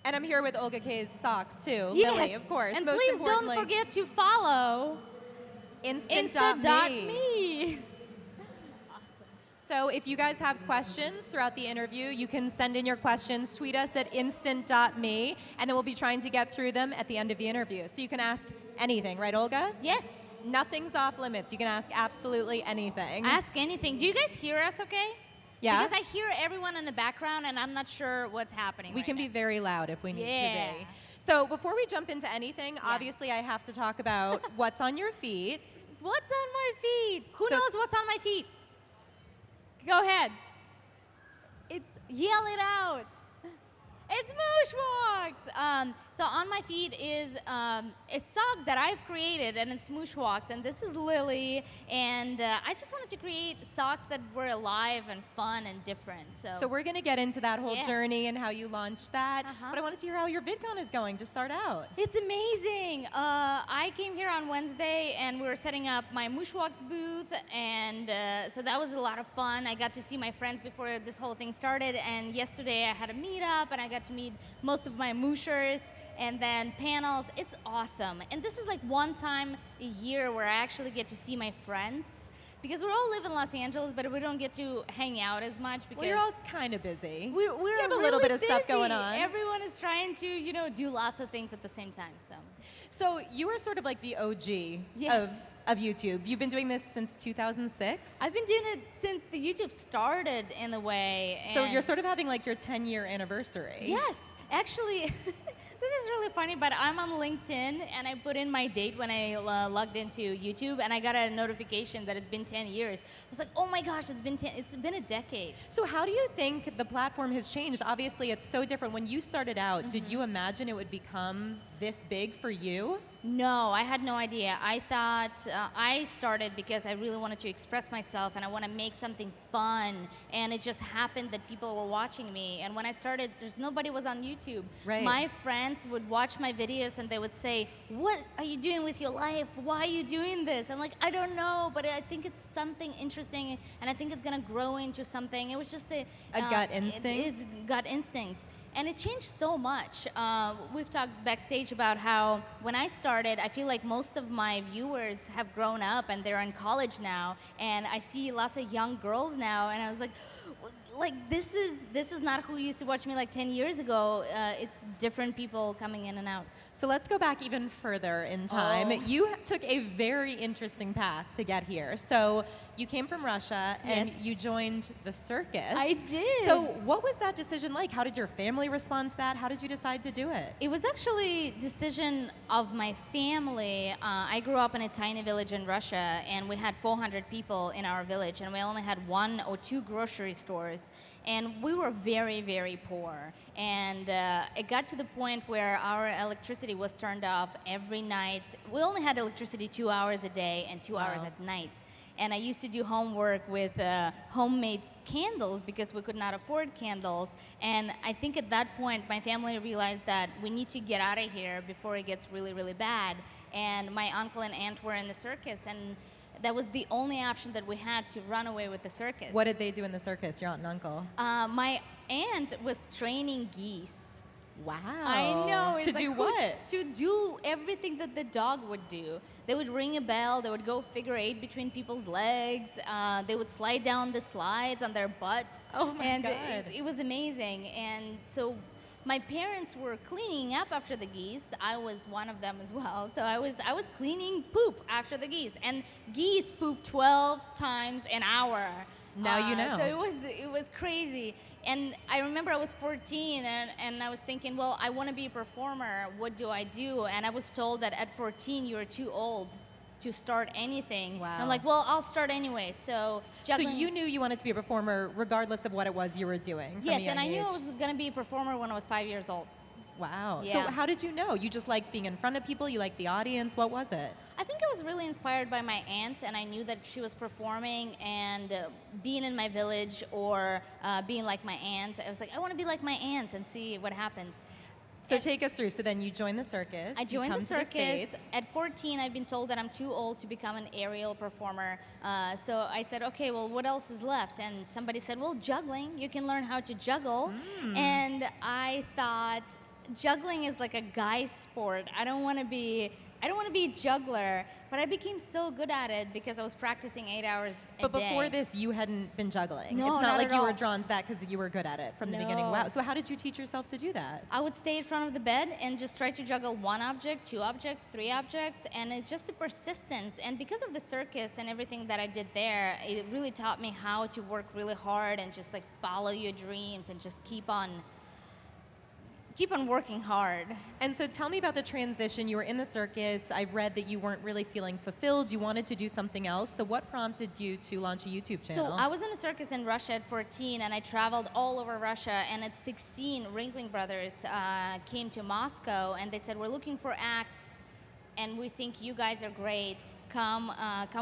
And I'm here with Olga Kay's socks too. Yes. Lily, of course. And Most please don't importantly, forget to follow Instant.me. Insta.me. So if you guys have questions throughout the interview, you can send in your questions, tweet us at instant.me, and then we'll be trying to get through them at the end of the interview. So you can ask anything, right, Olga? Yes. Nothing's off limits. You can ask absolutely anything. Ask anything. Do you guys hear us okay? Yeah? Because I hear everyone in the background and I'm not sure what's happening. We can be very loud if we need Yeah. to be. So before we jump into anything, obviously I have to talk about what's on your feet. What's on my feet? Who So- knows what's on my feet? Go ahead. Yell it out. It's MooshWalks. So on my feet is a sock that I've created, and it's MooshWalks, and this is Lily, and I just wanted to create socks that were alive and fun and different. So we're going to get into that whole Yeah. journey and how you launched that. Uh-huh. But I wanted to hear how your VidCon is going to start out. It's amazing. I came here on Wednesday, and we were setting up my MooshWalks booth, and so that was a lot of fun. I got to see my friends before this whole thing started, and yesterday I had a meetup, and I got to meet most of my mooshers, and then panels. It's awesome. And this is like one time a year where I actually get to see my friends, because we all live in Los Angeles, but we don't get to hang out as much because Well, you're all kind of busy. we're you have a really little bit of stuff busy. going on. Everyone is trying to, do lots of things at the same time. So you are sort of like the OG Yes. of YouTube. You've been doing this since 2006. I've been doing it since the YouTube started in a way. So and you're sort of having like your 10-year anniversary. Yes, actually, this is really funny, but I'm on LinkedIn and I put in my date when I logged into YouTube, and I got a notification that it's been 10 years. I was like, oh my gosh, it's been a decade. So how do you think the platform has changed? Obviously, it's so different. When you started out, did you imagine it would become this big for you? No, I had no idea. I thought I started because I really wanted to express myself and I want to make something fun, and it just happened that people were watching me. And when I started, nobody was on YouTube. Right. My friends would watch my videos and they would say, what are you doing with your life? Why are you doing this? I'm like, I don't know, but I think it's something interesting, and I think it's going to grow into something. It was just a gut instinct? It's gut instinct. And it changed so much. We've talked backstage about how when I started, I feel like most of my viewers have grown up and they're in college now, and I see lots of young girls now, and I was like this is not who used to watch me like 10 years ago. It's different people coming in and out. So let's go back even further in time. Oh. You took a very interesting path to get here. So you came from Russia and Yes. you joined the circus. I did. So what was that decision like? How did your family respond to that? How did you decide to do it? It was actually a decision of my family. I grew up in a tiny village in Russia, and we had 400 people in our village, and we only had 1 or 2 grocery stores. And we were very, very poor. And it got to the point where our electricity was turned off every night. We only had electricity 2 hours a day and 2 hours Wow. at night. And I used to do homework with homemade candles because we could not afford candles. And I think at that point, my family realized that we need to get out of here before it gets really, really bad. And my uncle and aunt were in the circus, and that was the only option that we had to run away with the circus. What did they do in the circus, your aunt and uncle? My aunt was training geese. Wow. I know. It's To like, do what? To do everything that the dog would do. They would ring a bell, they would go figure 8 between people's legs, they would slide down the slides on their butts. Oh my and God. It was amazing. And so my parents were cleaning up after the geese. I was one of them as well. So I was cleaning poop after the geese. And geese poop 12 times an hour. Now you know. So it was crazy. And I remember I was 14 and I was thinking, well, I want to be a performer. What do I do? And I was told that at 14 you were too old to start anything. Wow. And I'm like, well, I'll start anyway. So juggling. So you knew you wanted to be a performer regardless of what it was you were doing from Yes, a and young I knew I age. was going to be a performer when I was 5 years old. Wow. Yeah. So how did you know? You just liked being in front of people? You liked the audience? What was it? I think I was really inspired by my aunt, and I knew that she was performing and being in my village or being like my aunt. I was like, I want to be like my aunt and see what happens. So And take us through. So then you joined the circus. I you joined come the to circus. States. At 14, I've been told that I'm too old to become an aerial performer. So I said, okay, well, what else is left? And somebody said, well, juggling. You can learn how to juggle. And I thought, juggling is like a guy sport. I don't want to be a juggler, but I became so good at it because I was practicing 8 hours a day. But before this, you hadn't been juggling. No, it's not not like at you all. were drawn to that because you were good at it from the beginning. No. Wow. So how did you teach yourself to do that? I would stay in front of the bed and just try to juggle one object, two objects, three objects, and it's just a persistence. And because of the circus and everything that I did there, it really taught me how to work really hard and just like follow your dreams and just keep on working hard. And so tell me about the transition. You were in the circus. I've read that you weren't really feeling fulfilled. You wanted to do something else. So what prompted you to launch a YouTube channel? So I was in a circus in Russia at 14, and I traveled all over Russia. And at 16, Ringling Brothers came to Moscow, and they said, we're looking for acts, and we think you guys are great. Come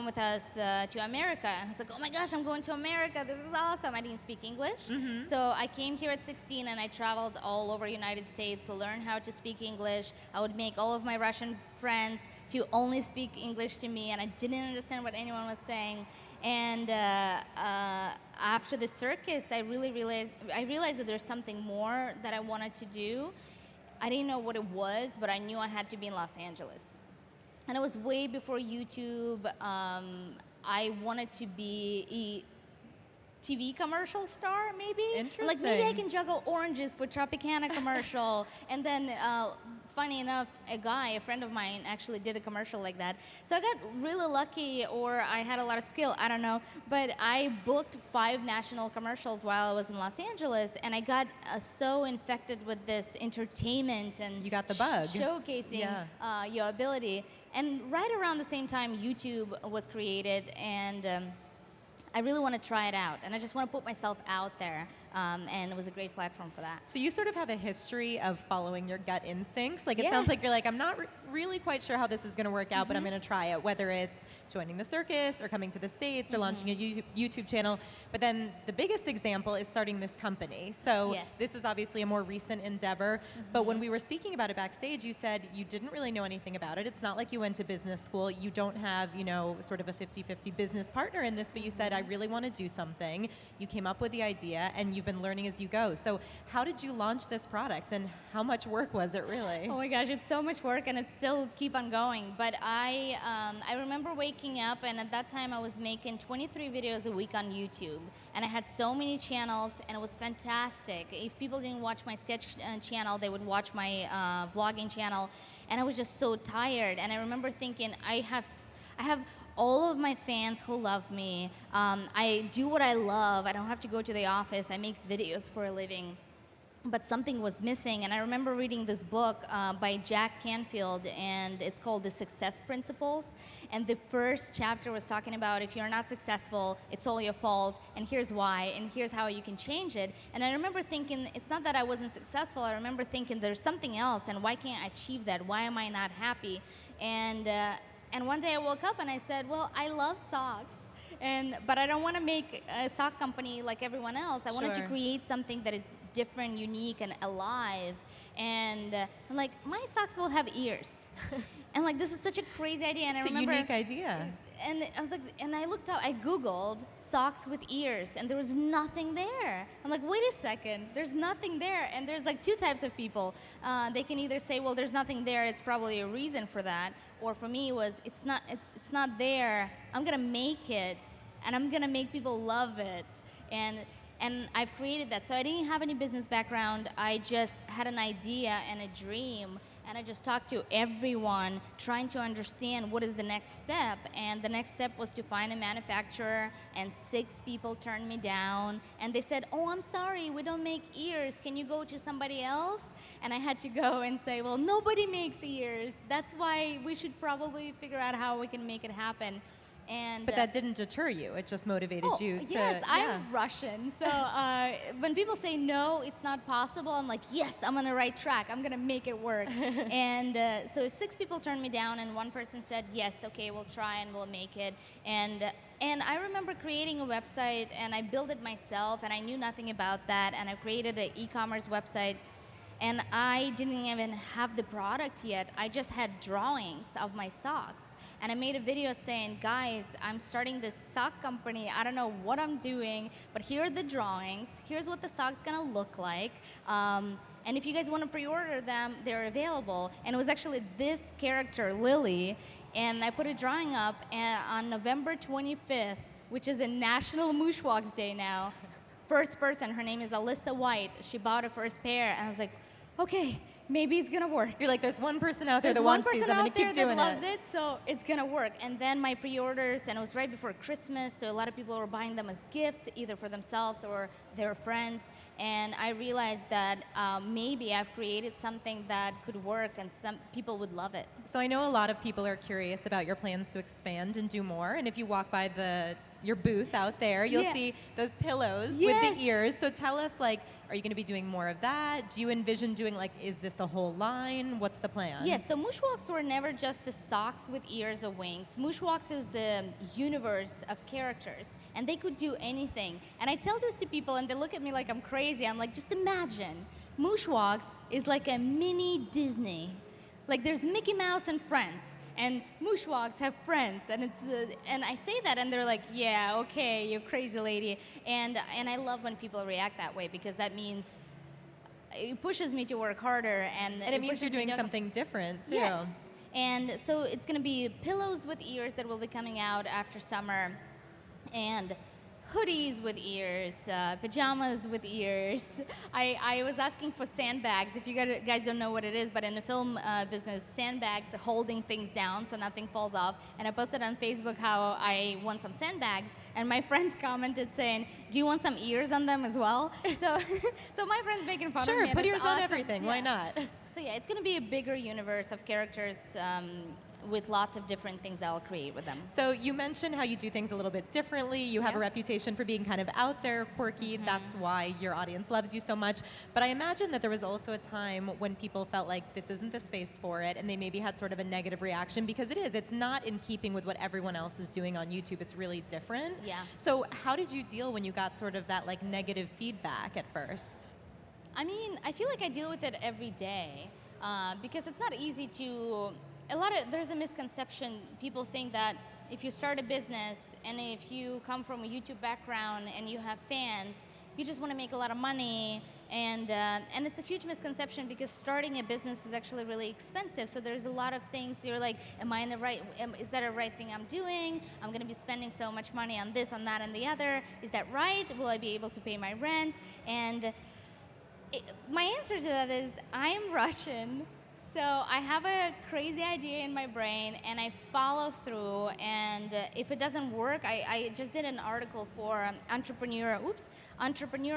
with us to America. And I was like, oh my gosh, I'm going to America. This is awesome. I didn't speak English. So I came here at 16 and I traveled all over United States to learn how to speak English. I would make all of my Russian friends to only speak English to me, and I didn't understand what anyone was saying. And after the circus, I realized that there's something more that I wanted to do. I didn't know what it was, but I knew I had to be in Los Angeles. And it was way before YouTube. I wanted to be a TV commercial star, maybe. Interesting. Like maybe I can juggle oranges for Tropicana commercial. And then, funny enough, a friend of mine, actually did a commercial like that. So I got really lucky, or I had a lot of skill, I don't know. But I booked 5 national commercials while I was in Los Angeles, and I got so infected with this entertainment and you got the bug. Showcasing your ability. And right around the same time, YouTube was created, and I really want to try it out. And I just want to put myself out there, and it was a great platform for that. So you sort of have a history of following your gut instincts. Like it sounds Yes. like you're like, I'm not really quite sure how this is going to work out, but I'm going to try it, whether it's joining the circus or coming to the States or launching a YouTube channel. But then the biggest example is starting this company. So Yes. this is obviously a more recent endeavor. But when we were speaking about it backstage, you said you didn't really know anything about it. It's not like you went to business school. You don't have, sort of a 50-50 business partner in this, but you said, I really want to do something. You came up with the idea, and you've been learning as you go. So how did you launch this product, and how much work was it really? Oh my gosh, it's so much work, and it still keep on going. But I remember waking up, and at that time I was making 23 videos a week on YouTube, and I had so many channels, and it was fantastic. If people didn't watch my sketch channel, they would watch my vlogging channel, and I was just so tired. And I remember thinking, I have all of my fans who love me. I do what I love. I don't have to go to the office. I make videos for a living. But something was missing, and I remember reading this book by Jack Canfield, and it's called The Success Principles. And the first chapter was talking about, if you're not successful, it's all your fault, and here's why, and here's how you can change it. And I remember thinking, it's not that I wasn't successful. I remember thinking, there's something else, and why can't I achieve that? Why am I not happy? And one day I woke up and I said, well, I love socks. But I don't want to make a sock company like everyone else. I wanted to create something that is different, unique, and alive. And I'm like, my socks will have ears. And like, this is such a crazy idea. And It's a unique idea. And I was like, and I looked up, I Googled socks with ears, and there was nothing there. I'm like, wait a second, there's nothing there. And there's like 2 types of people. They can either say, well, there's nothing there, it's probably a reason for that. Or for me, it was, it's not there, I'm gonna make it, and I'm gonna make people love it. And I've created that. So I didn't have any business background. I just had an idea and a dream, and I just talked to everyone trying to understand what is the next step. And the next step was to find a manufacturer, and 6 people turned me down. And they said, oh, I'm sorry, we don't make ears. Can you go to somebody else? And I had to go and say, well, nobody makes ears. That's why we should probably figure out how we can make it happen. But that didn't deter you. It just motivated you to. Yes, I'm Russian. So when people say no, it's not possible, I'm like, yes, I'm on the right track. I'm gonna make it work. And so 6 people turned me down, and 1 person said, yes, okay, we'll try and we'll make it. And I remember creating a website, and I built it myself, and I knew nothing about that, and I created an e-commerce website. and I didn't even have the product yet. I just had drawings of my socks. And I made a video saying, guys, I'm starting this sock company. I don't know what I'm doing, but here are the drawings. Here's what the sock's gonna look like. And if you guys want to pre-order them, they're available. And it was actually this character, Lily, and I put a drawing up on November 25th, which is a National MooshWalks Day now. First person, her name is Alyssa White. She bought her first pair, and I was like, okay, maybe it's gonna work. You're like, there's one person out there There's that one wants these. person I'm gonna out there keep that doing loves it, so it's gonna work. And then my pre-orders, and it was right before Christmas, so a lot of people were buying them as gifts, either for themselves or their friends. And I realized that maybe I've created something that could work, and some people would love it. So I know a lot of people are curious about your plans to expand and do more. And if you walk by your booth out there, you'll see those pillows with the ears. So tell us, like, are you going to be doing more of that? Do you envision doing, like, is this a whole line? What's the plan? Yes, so MooshWalks were never just the socks with ears or wings. MooshWalks is a universe of characters, and they could do anything. And I tell this to people, and they look at me like I'm crazy. I'm like, just imagine, MooshWalks is like a mini Disney. Like, there's Mickey Mouse and friends, and MooshWalks have friends, and and I say that, and they're like, yeah, okay, you crazy lady. And I love when people react that way, because that means it pushes me to work harder, and it means you're doing something different too. Yes, and so it's going to be pillows with ears that will be coming out after summer, and hoodies with ears, pajamas with ears. I was asking for sandbags. If you guys don't know what it is, but in the film business, sandbags are holding things down so nothing falls off. And I posted on Facebook how I want some sandbags, and my friends commented saying, do you want some ears on them as well? So, so my friend's making fun of me. Sure, put ears awesome. on everything. Yeah. Why not? So yeah, it's going to be a bigger universe of characters with lots of different things that I'll create with them. So you mentioned how you do things a little bit differently. You have a reputation for being kind of out there, quirky. That's why your audience loves you so much. But I imagine that there was also a time when people felt like this isn't the space for it, and they maybe had sort of a negative reaction, because it is. It's not in keeping with what everyone else is doing on YouTube. It's really different. Yeah. So how did you deal when you got sort of that, like, negative feedback at first? I mean, I feel like I deal with it every day because it's not easy to. There's a misconception. People think that if you start a business and if you come from a YouTube background and you have fans, you just want to make a lot of money. And it's a huge misconception, because starting a business is actually really expensive. So there's a lot of things you're like, is that a right thing I'm doing? I'm going to be spending so much money on this, on that, and the other. Is that right? Will I be able to pay my rent? And my answer to that is, I am Russian. So I have a crazy idea in my brain, and I follow through, and if it doesn't work, I just did an article for Entrepreneur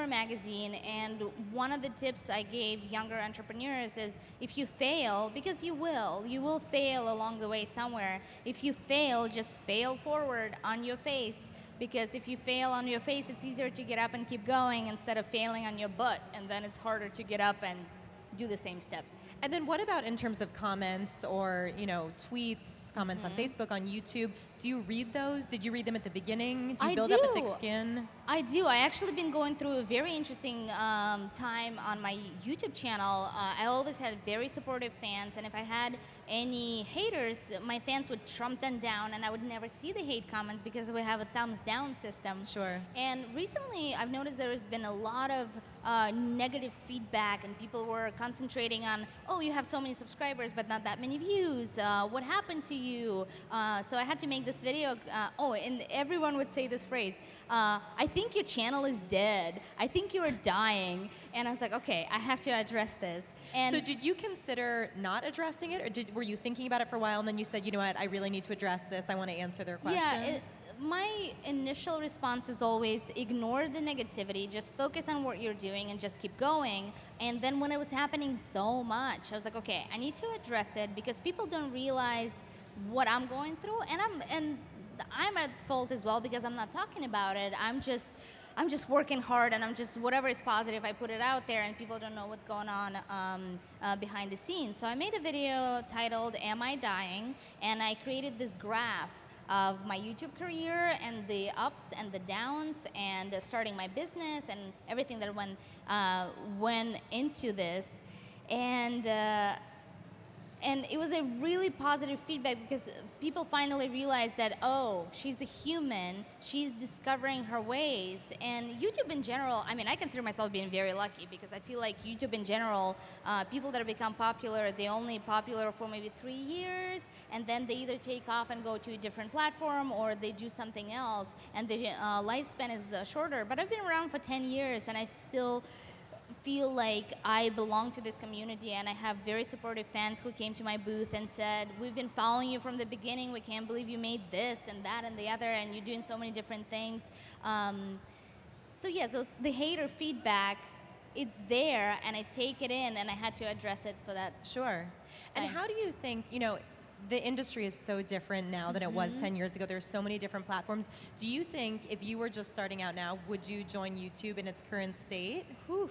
magazine, and one of the tips I gave younger entrepreneurs is, if you fail, because you will fail along the way somewhere. If you fail, just fail forward on your face, because if you fail on your face, it's easier to get up and keep going instead of failing on your butt, and then it's harder to get up and do the same steps. And then what about in terms of comments or, tweets, comments on Facebook, on YouTube? Do you read those? Did you read them at the beginning? Do you build up a thick skin? I do. I actually been going through a very interesting time on my YouTube channel. I always had very supportive fans, and if I had any haters, my fans would trump them down, and I would never see the hate comments because we have a thumbs down system. Sure. And recently, I've noticed there has been a lot of negative feedback, and people were concentrating on, oh, you have so many subscribers, but not that many views. What happened to you? So I had to make this video. And everyone would say this phrase, I think your channel is dead. I think you are dying. And I was like, okay, I have to address this. And so did you consider not addressing it, or were you thinking about it for a while, and then you said, you know what, I really need to address this. I want to answer their questions? Yeah, my initial response is always ignore the negativity, just focus on what you're doing and just keep going. And then when it was happening so much, I was like, okay, I need to address it, because people don't realize what I'm going through, and I'm at fault as well, because I'm not talking about it. I'm just working hard, and I'm just, whatever is positive, I put it out there, and people don't know what's going on behind the scenes. So I made a video titled, Am I Dying? And I created this graph of my YouTube career and the ups and the downs, and starting my business and everything that went into this. and and it was a really positive feedback because people finally realized that, oh, she's a human, she's discovering her ways. And YouTube in general, I mean, I consider myself being very lucky because I feel like YouTube in general, people that have become popular, they only popular for maybe 3 years, and then they either take off and go to a different platform or they do something else, and the lifespan is shorter. But I've been around for 10 years and I still feel like I belong to this community, and I have very supportive fans who came to my booth and said, we've been following you from the beginning, we can't believe you made this and that and the other, and you're doing so many different things. So yeah, so the hater feedback, it's there, and I take it in, and I had to address it for that. Sure. And how do you think, the industry is so different now than it was 10 years ago. There's so many different platforms. Do you think if you were just starting out now, would you join YouTube in its current state? Whew.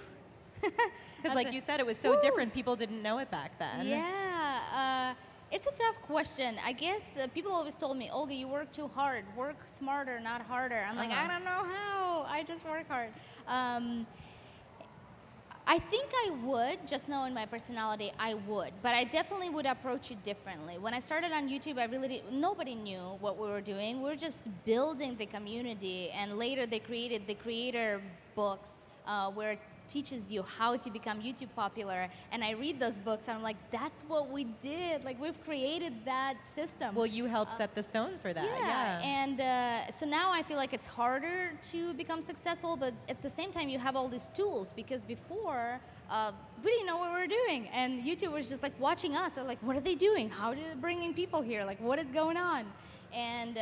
Because like you said, it was so different. People didn't know it back then. Yeah, it's a tough question. I guess people always told me, Olga, you work too hard. Work smarter, not harder. I'm like, I don't know how. I just work hard. I think I would, just knowing my personality, I would. But I definitely would approach it differently. When I started on YouTube, nobody knew what we were doing. We were just building the community. And later they created the creator books where it teaches you how to become YouTube popular. And I read those books and I'm like, that's what we did. Like, we've created that system. Well, you helped set the stone for that. Yeah. And so now I feel like it's harder to become successful, but at the same time you have all these tools, because before we didn't know what we were doing, and YouTube was just like watching us. They're like, what are they doing? How are they bringing people here? Like, what is going on? And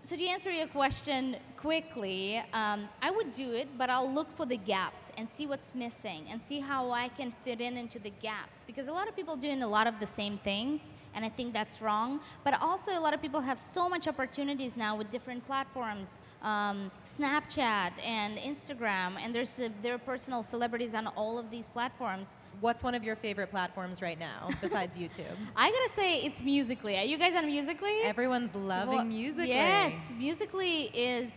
so to answer your question quickly, I would do it, but I'll look for the gaps and see what's missing and see how I can fit into the gaps. Because a lot of people doing a lot of the same things, and I think that's wrong. But also a lot of people have so much opportunities now with different platforms, Snapchat and Instagram, and there are personal celebrities on all of these platforms. What's one of your favorite platforms right now besides YouTube? I gotta say, it's Musical.ly. Are you guys on Musical.ly? Everyone's loving Musical.ly. Yes, Musical.ly is,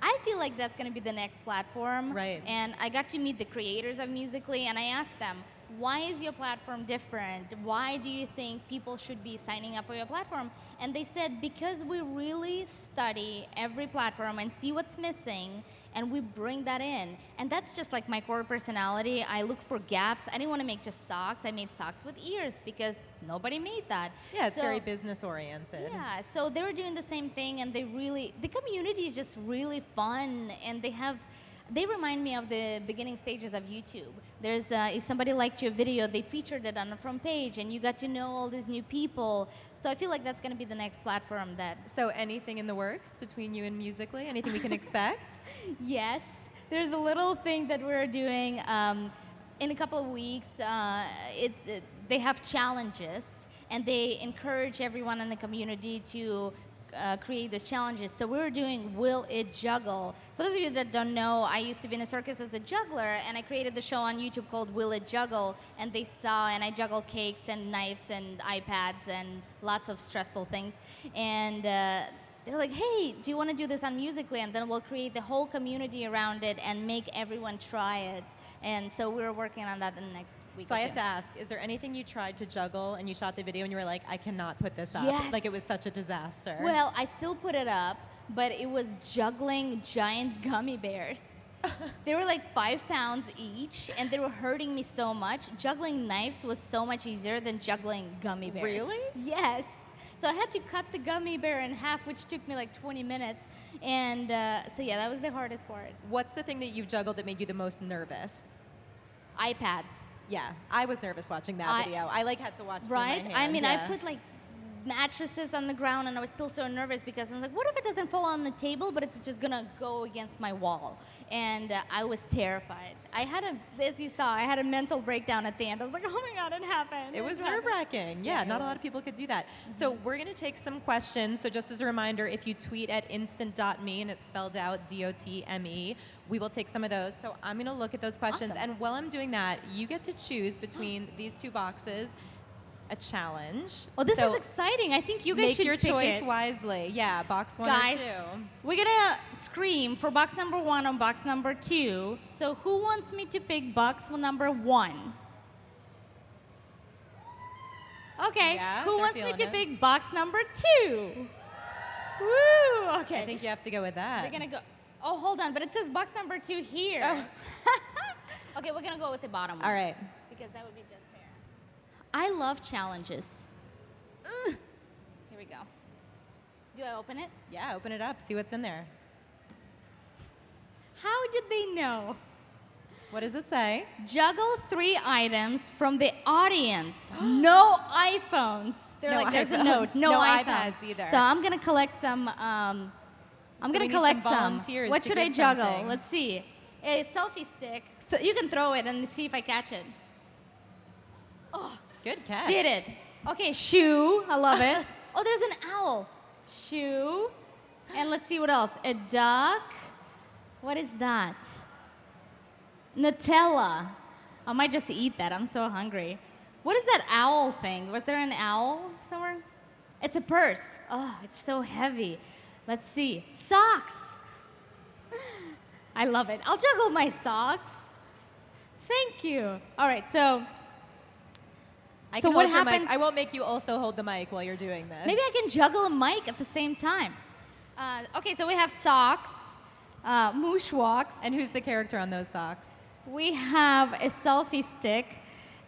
I feel like that's gonna be the next platform. Right. And I got to meet the creators of Musical.ly, and I asked them, why is your platform different? Why do you think people should be signing up for your platform? And they said, because we really study every platform and see what's missing, and we bring that in. And that's just like my core personality. I look for gaps. I didn't want to make just socks. I made socks with ears because nobody made that. Yeah, it's very business oriented. Yeah, so they were doing the same thing, and the community is just really fun, and they remind me of the beginning stages of YouTube. There's, if somebody liked your video, they featured it on the front page, and you got to know all these new people. So I feel like that's gonna be the next platform that... So anything in the works between you and Musical.ly? Anything we can expect? Yes, there's a little thing that we're doing. In a couple of weeks, they have challenges, and they encourage everyone in the community to create these challenges. So we're doing Will It Juggle. For those of you that don't know, I used to be in a circus as a juggler, and I created the show on YouTube called Will It Juggle, and they saw, and I juggle cakes and knives and iPads and lots of stressful things. And they're like, hey, do you want to do this on Musical.ly? And then we'll create the whole community around it and make everyone try it. And so we're working on that in the next week. So I have to ask, is there anything you tried to juggle and you shot the video and you were like, I cannot put this up? Yes. Like, it was such a disaster. Well, I still put it up, but it was juggling giant gummy bears. They were like 5 pounds each, and they were hurting me so much. Juggling knives was so much easier than juggling gummy bears. Really? Yes. So I had to cut the gummy bear in half, which took me like 20 minutes. And so yeah, that was the hardest part. What's the thing that you've juggled that made you the most nervous? iPads. Yeah, I was nervous watching that video. I had to watch through my hand. I mean, yeah. I put like mattresses on the ground, and I was still so nervous because I was like, what if it doesn't fall on the table, but it's just gonna go against my wall? And I was terrified. As you saw, I had a mental breakdown at the end. I was like, oh my God, it happened. It was nerve-wracking. Yeah, not a lot of people could do that. So we're gonna take some questions. So just as a reminder, if you tweet at instant.me, and it's spelled out D-O-T-M-E, we will take some of those. So I'm gonna look at those questions. Awesome. And while I'm doing that, you get to choose between these two boxes. a challenge. Oh, this So is exciting. I think you guys make should your pick choice it. wisely. Yeah, box 1 Guys, or 2. we're gonna scream for box number 1 and box number 2. So who wants me to pick box number 1? Okay, Yeah, who they're wants me feeling to it. pick box number 2? Woo, okay. I think you have to go with that. We're gonna go, oh, hold on, but it says box number 2 here. Oh. Okay, we're gonna go with the bottom one. All right. Because that would be just fair. I love challenges. Ugh. Here we go. Do I open it? Yeah, open it up. See what's in there. How did they know? What does it say? Juggle 3 items from the audience. No iPhones. They're No like, there's a iPhones. note. No, No iPhones. iPads either. So I'm gonna collect some. So I'm we gonna need collect some some. volunteers What to should I give juggle? something. Let's see. A selfie stick. So you can throw it and see if I catch it. Oh, Good catch. did it. Okay, shoe. I love it. Oh, there's an owl. Shoe. And let's see what else. A duck. What is that? Nutella. I might just eat that. I'm so hungry. What is that owl thing? Was there an owl somewhere? It's a purse. Oh, it's so heavy. Let's see. Socks. I love it. I'll juggle my socks. Thank you. All right, so I So can what hold your mic. happens- I won't make you also hold the mic while you're doing this. maybe I can juggle a mic at the same time. Okay, so we have socks, MooshWalks. And who's the character on those socks? We have a selfie stick,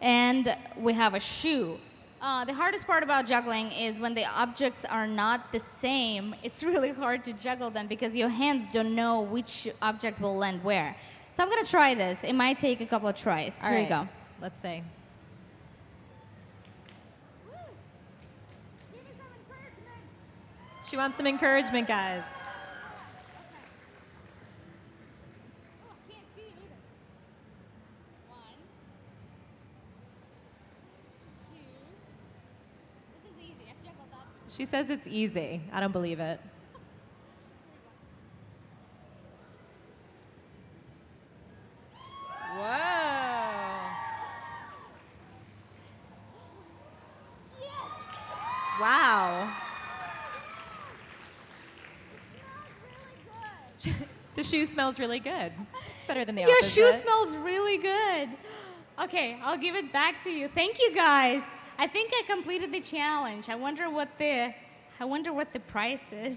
and we have a shoe. The hardest part about juggling is when the objects are not the same, it's really hard to juggle them because your hands don't know which object will land where. So I'm gonna try this. It might take a couple of tries. All Here right. you go. Let's see. She wants some encouragement, guys. She says it's easy. I don't believe it. Whoa. Wow. The shoe smells really good. It's better than the Your opposite. shoe smells really good. Okay, I'll give it back to you. Thank you, guys. I think I completed the challenge. I wonder what the price is.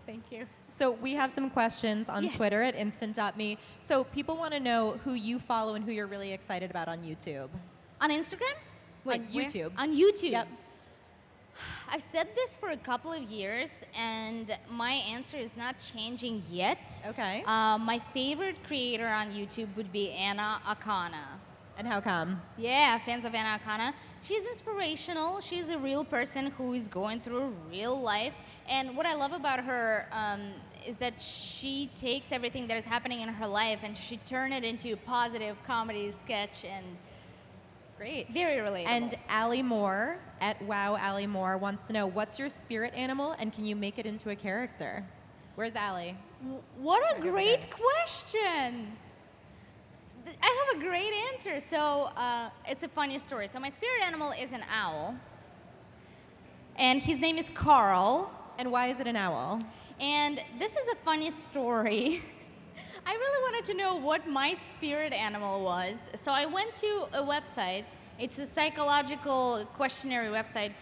Thank you. So we have some questions on Yes. Twitter at instant.me. So people want to know who you follow and who you're really excited about on YouTube. On Instagram? On where? YouTube. On YouTube. Yep. I've said this for a couple of years, and my answer is not changing yet. Okay. My favorite creator on YouTube would be Anna Akana. And how come? Yeah, fans of Anna Akana. She's inspirational. She's a real person who is going through real life. And what I love about her is that she takes everything that is happening in her life and she turns it into a positive comedy sketch and Great. very relatable. And Allie Moore at Wow Allie Moore wants to know, what's your spirit animal and can you make it into a character? Where's Allie? What a Over great there. question. I have a great answer. So it's a funny story. So my spirit animal is an owl. And his name is Carl. And why is it an owl? And this is a funny story. I really wanted to know what my spirit animal was. So I went to a website. It's a psychological questionnaire website,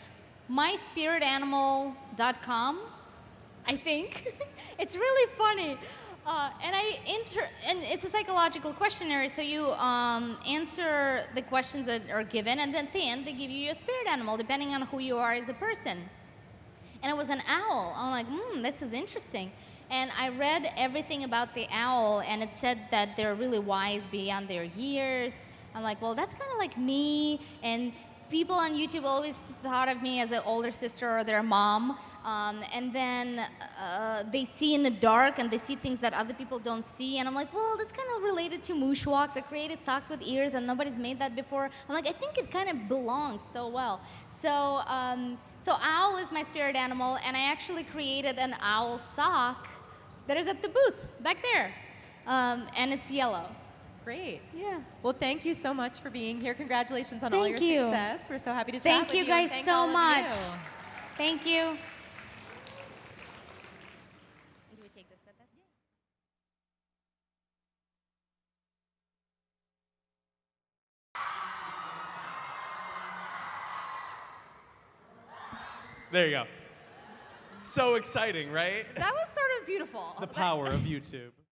myspiritanimal.com, I think. It's really funny. And it's a psychological questionnaire, so you answer the questions that are given, and then at the end they give you your spirit animal, depending on who you are as a person. And it was an owl. I'm like, this is interesting. And I read everything about the owl, and it said that they're really wise beyond their years. I'm like, well, that's kind of like me. And people on YouTube always thought of me as an older sister or their mom. And then they see in the dark and they see things that other people don't see. And I'm like, well, that's kind of related to MooshWalks. I created socks with ears and nobody's made that before. I'm like, I think it kind of belongs so well. So owl is my spirit animal, and I actually created an owl sock that is at the booth back there. And it's yellow. Great. Yeah. Well, thank you so much for being here. Congratulations on all Thank your you. success. We're so happy to chat Thank with you and guys thank so all of much. you. Thank you. Do we take this with us? There you go. So exciting, right? That was sort of beautiful. The power of YouTube.